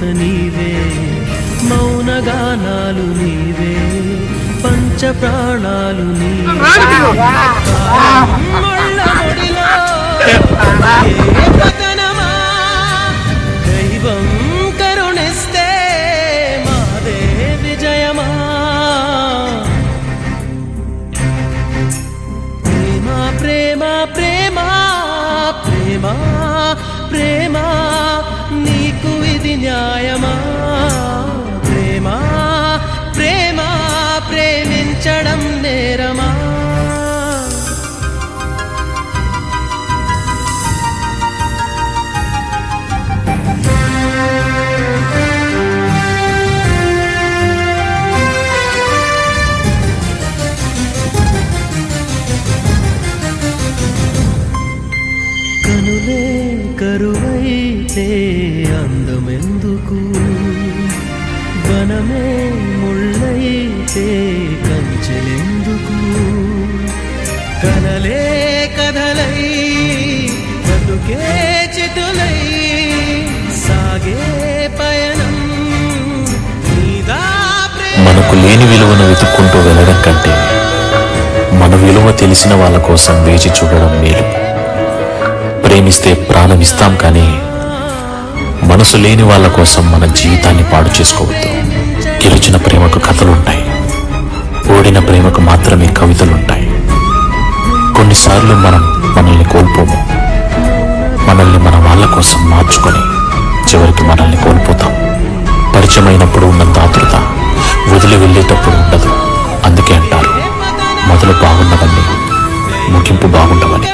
మమత నీవే, మౌనగానాలు నీవే, పంచ ప్రాణాలు నీవే. దైవం కరుణిస్తే మాదే విజయమా. ప్రేమ ప్రేమ ప్రేమ ప్రేమ ప్రేమ నీకు ఇది న్యాయమా. ప్రేమ ప్రేమ ప్రేమించడం నేరమా. కనులే కరువైతే అందమెందుకు, వనమే ముళ్ళైతే కంచెలెందుకు. కలలే కథలై బతుకే చితులై సాగే పయనం నీదా. మనకు లేని విలువను వెతుక్కుంటూ వెళ్ళడం కంటే మన విలువ తెలిసిన వాళ్ళ కోసం వేచి చూడడం మేలు. ప్రేమిస్తే ప్రాణం ఇస్తాం కానీ మనసు లేని వాళ్ళ కోసం మన జీవితాన్ని పాడు చేసుకోవద్దు. గెలిచిన ప్రేమకు కథలుంటాయి, ఓడిన ప్రేమకు మాత్రమే కవితలుంటాయి. కొన్నిసార్లు మనం మనల్ని కోల్పోము, మనల్ని మన వాళ్ళ కోసం మార్చుకొని చివరికి మనల్ని కోల్పోతాం. పరిచయమైనప్పుడు ఉన్నంత ఆతృత వదిలి వెళ్ళేటప్పుడు ఉండదు. అందుకే అంటారు, మొదలు బాగున్నవన్నీ ముగింపు బాగుండవని.